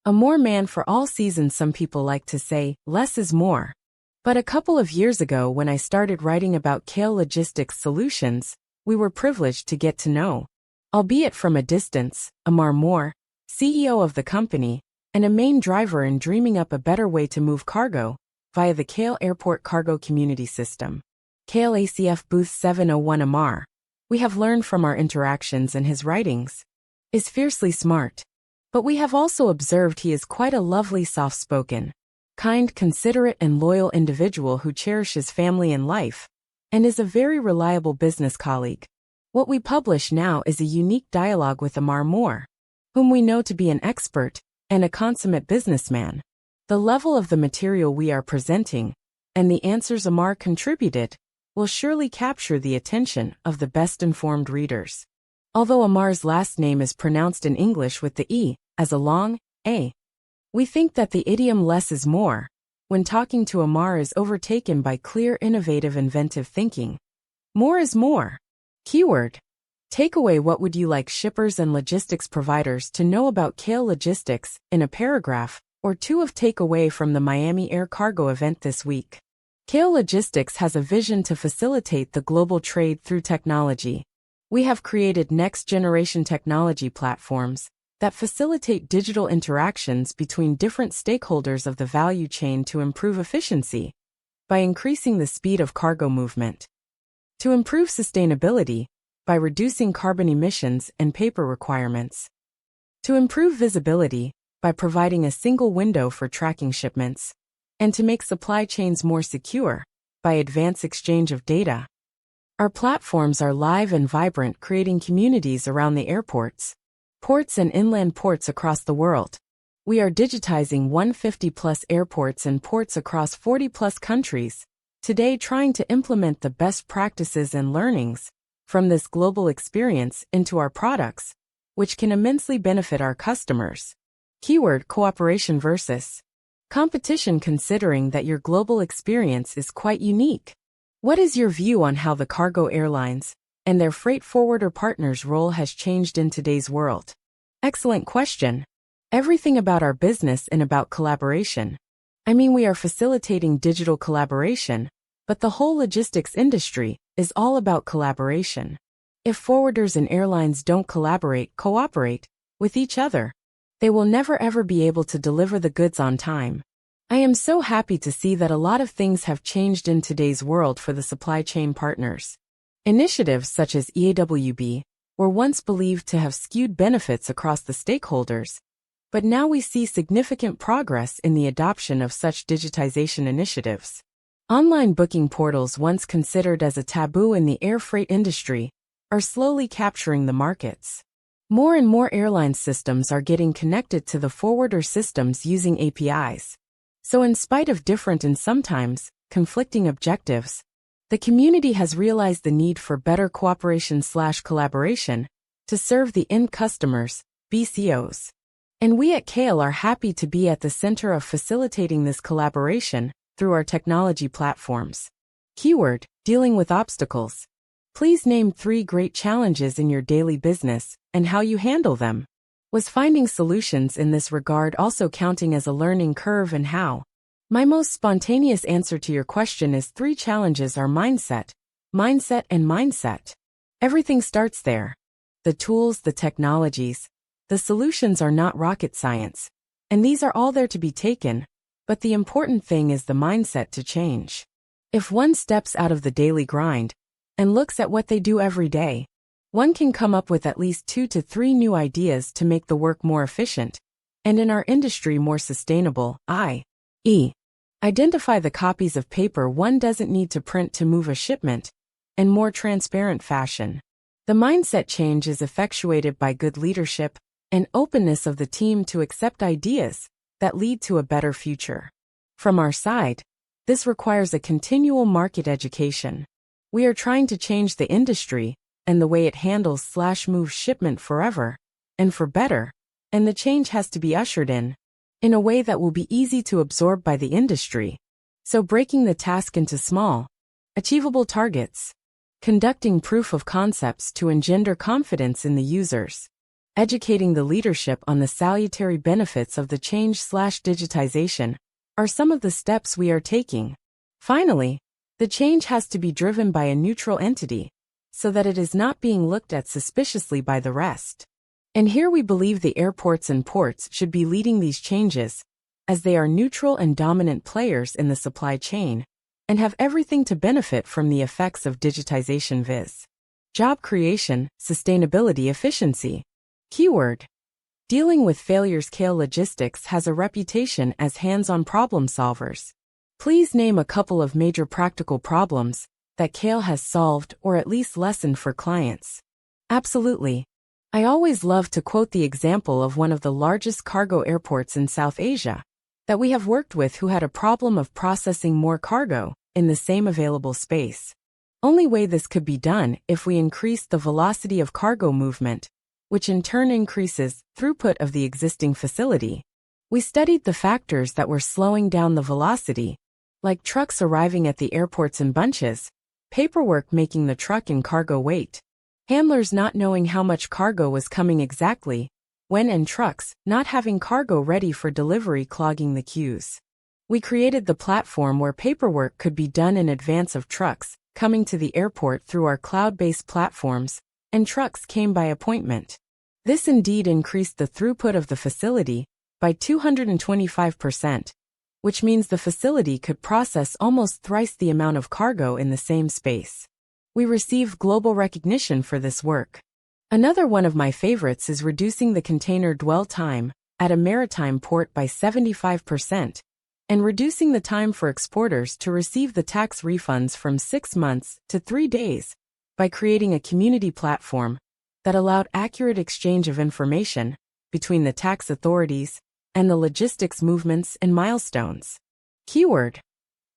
A more man for all seasons. Some people like to say, less is more. But a couple of years ago when I started writing about Kale Logistics Solutions, we were privileged to get to know, albeit from a distance, Amar, CEO of the company, and a main driver in dreaming up a better way to move cargo via the Kale Airport Cargo Community System. Kale ACF Booth 701. Amar, we have learned from our interactions and his writings, is fiercely smart. But we have also observed he is quite a lovely, soft-spoken, kind, considerate and loyal individual who cherishes family and life, and is a very reliable business colleague. What we publish now is a unique dialogue with Amar, whom we know to be an expert and a consummate businessman. The level of the material we are presenting, and the answers Amar contributed, will surely capture the attention of the best-informed readers. Although Amar's last name is pronounced in English with the E as a long A, we think that the idiom less is more, when talking to Amar, is overtaken by clear, innovative, inventive thinking. More is more. Keyword. Takeaway: what would you like shippers and logistics providers to know about Kale Logistics in a paragraph or two of takeaway from the Miami Air Cargo event this week? Kale Logistics has a vision to facilitate the global trade through technology. We have created next-generation technology platforms that facilitate digital interactions between different stakeholders of the value chain to improve efficiency by increasing the speed of cargo movement, to improve sustainability by reducing carbon emissions and paper requirements, to improve visibility by providing a single window for tracking shipments, and to make supply chains more secure by advanced exchange of data. Our platforms are live and vibrant, creating communities around the airports, ports and inland ports across the world. We are digitizing 150+ airports and ports across 40+ countries, today trying to implement the best practices and learnings from this global experience into our products, which can immensely benefit our customers. Keyword: cooperation versus competition. Considering that your global experience is quite unique, what is your view on how the cargo airlines and their freight forwarder partners' role has changed in today's world? Excellent question. Everything about our business and about collaboration. I mean, we are facilitating digital collaboration, but the whole logistics industry is all about collaboration. If forwarders and airlines don't cooperate with each other, they will never ever be able to deliver the goods on time. I am so happy to see that a lot of things have changed in today's world for the supply chain partners. Initiatives such as EAWB were once believed to have skewed benefits across the stakeholders, but now we see significant progress in the adoption of such digitization initiatives. Online booking portals, once considered as a taboo in the air freight industry, are slowly capturing the markets. More and more airline systems are getting connected to the forwarder systems using APIs. So in spite of different and sometimes conflicting objectives, the community has realized the need for better cooperation/collaboration to serve the end customers, BCOs. And we at Kale are happy to be at the center of facilitating this collaboration through our technology platforms. Keyword: dealing with obstacles. Please name 3 great challenges in your daily business and how you handle them. Was finding solutions in this regard also counting as a learning curve, and how? My most spontaneous answer to your question is 3 challenges are mindset, and mindset. Everything starts there. The tools, the technologies, the solutions are not rocket science, and these are all there to be taken, but the important thing is the mindset to change. If one steps out of the daily grind and looks at what they do every day, one can come up with at least 2 to 3 new ideas to make the work more efficient, and in our industry more sustainable, i.e., identify the copies of paper one doesn't need to print to move a shipment, and more transparent fashion. The mindset change is effectuated by good leadership and openness of the team to accept ideas that lead to a better future. From our side, this requires a continual market education. We are trying to change the industry and the way it handles/moves shipment forever and for better, and the change has to be ushered in a way that will be easy to absorb by the industry. So breaking the task into small, achievable targets, conducting proof of concepts to engender confidence in the users, educating the leadership on the salutary benefits of the change/digitization are some of the steps we are taking. Finally, the change has to be driven by a neutral entity, so that it is not being looked at suspiciously by the rest. And here we believe the airports and ports should be leading these changes, as they are neutral and dominant players in the supply chain, and have everything to benefit from the effects of digitization, viz. Job creation, sustainability, efficiency. Keyword. Dealing with failures. KL Logistics has a reputation as hands-on problem solvers. Please name a couple of major practical problems that KL has solved or at least lessened for clients. Absolutely. I always love to quote the example of one of the largest cargo airports in South Asia that we have worked with, who had a problem of processing more cargo in the same available space. Only way this could be done if we increased the velocity of cargo movement, which in turn increases throughput of the existing facility. We studied the factors that were slowing down the velocity, like trucks arriving at the airports in bunches, paperwork making the truck and cargo wait, handlers not knowing how much cargo was coming exactly when, and trucks not having cargo ready for delivery clogging the queues. We created the platform where paperwork could be done in advance of trucks coming to the airport through our cloud-based platforms, and trucks came by appointment. This indeed increased the throughput of the facility by 225%, which means the facility could process almost thrice the amount of cargo in the same space. We received global recognition for this work. Another one of my favorites is reducing the container dwell time at a maritime port by 75%, and reducing the time for exporters to receive the tax refunds from 6 months to 3 days by creating a community platform that allowed accurate exchange of information between the tax authorities and the logistics movements and milestones. Keyword.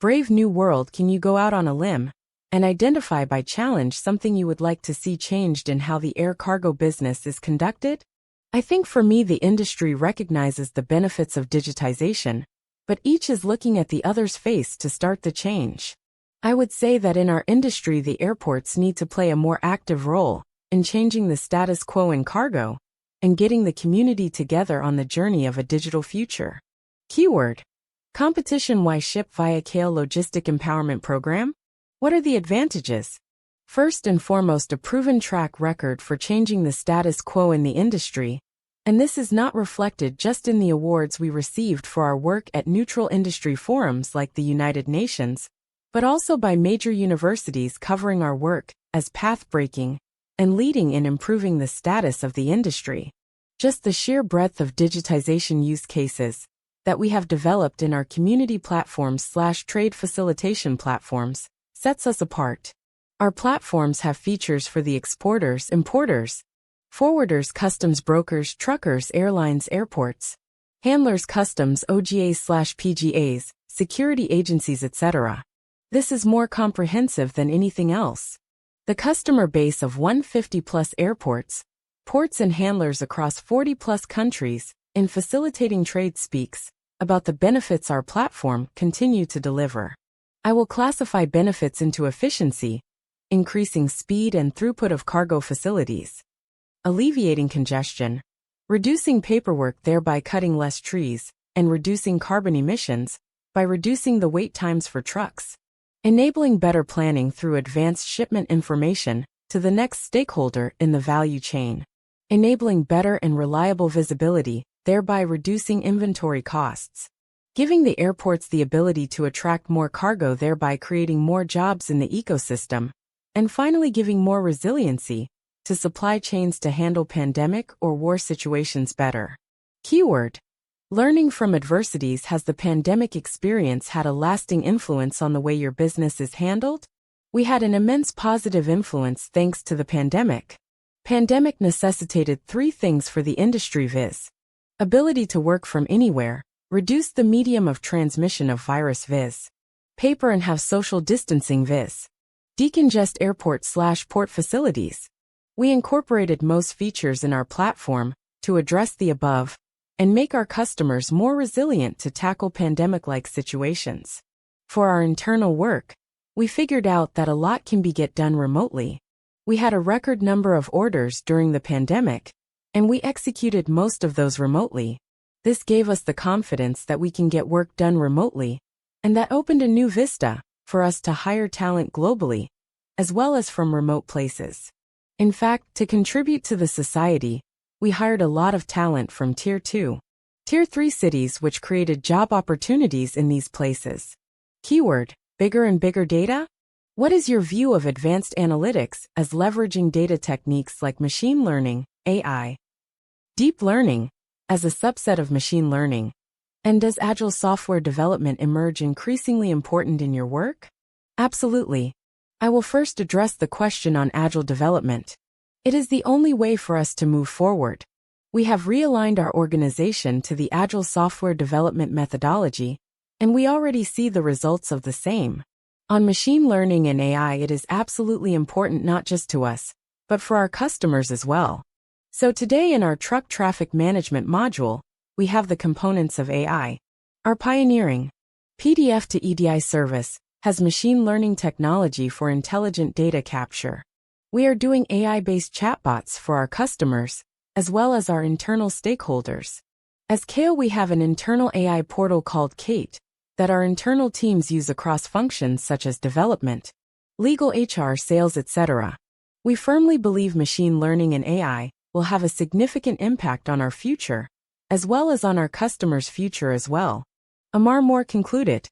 Brave New World. Can you go out on a limb and identify by challenge something you would like to see changed in how the air cargo business is conducted? I think for me the industry recognizes the benefits of digitization, but each is looking at the other's face to start the change. I would say that in our industry the airports need to play a more active role in changing the status quo in cargo and getting the community together on the journey of a digital future. Keyword. Competition. Why ship via KL Logistic Empowerment Program? What are the advantages? First and foremost, a proven track record for changing the status quo in the industry, and this is not reflected just in the awards we received for our work at neutral industry forums like the United Nations, but also by major universities covering our work as path-breaking and leading in improving the status of the industry. Just the sheer breadth of digitization use cases that we have developed in our community platforms/trade facilitation platforms sets us apart. Our platforms have features for the exporters, importers, forwarders, customs brokers, truckers, airlines, airports, handlers, customs, OGAs/PGAs, security agencies, etc. This is more comprehensive than anything else. The customer base of 150+ airports, ports and handlers across 40+ countries in facilitating trade speaks about the benefits our platform continue to deliver. I will classify benefits into efficiency, increasing speed and throughput of cargo facilities, alleviating congestion, reducing paperwork thereby cutting less trees, and reducing carbon emissions by reducing the wait times for trucks, enabling better planning through advanced shipment information to the next stakeholder in the value chain, enabling better and reliable visibility, thereby reducing inventory costs, giving the airports the ability to attract more cargo, thereby creating more jobs in the ecosystem, and finally giving more resiliency to supply chains to handle pandemic or war situations better. Keyword. Learning from adversities. Has the pandemic experience had a lasting influence on the way your business is handled? We had an immense positive influence thanks to the pandemic. Pandemic necessitated 3 things for the industry, viz. Ability to work from anywhere, reduce the medium of transmission of virus, viz. Paper, and have social distancing, viz. Decongest airport/port facilities. We incorporated most features in our platform to address the above and make our customers more resilient to tackle pandemic-like situations. For our internal work, we figured out that a lot can be get done remotely. We had a record number of orders during the pandemic, and we executed most of those remotely. This gave us the confidence that we can get work done remotely, and that opened a new vista for us to hire talent globally, as well as from remote places. In fact, to contribute to the society, we hired a lot of talent from Tier 2, Tier 3 cities, which created job opportunities in these places. Keyword: bigger and bigger data? What is your view of advanced analytics as leveraging data techniques like machine learning, AI, deep learning, as a subset of machine learning? And does agile software development emerge increasingly important in your work? Absolutely. I will first address the question on agile development. It is the only way for us to move forward. We have realigned our organization to the agile software development methodology, and we already see the results of the same. On machine learning and AI, it is absolutely important not just to us, but for our customers as well. So today in our truck traffic management module, we have the components of AI. Our pioneering PDF to EDI service has machine learning technology for intelligent data capture. We are doing AI-based chatbots for our customers, as well as our internal stakeholders. As Kale, we have an internal AI portal called Kate that our internal teams use across functions such as development, legal, HR, sales, etc. We firmly believe machine learning and AI will have a significant impact on our future, as well as on our customers' future as well. Amar concluded.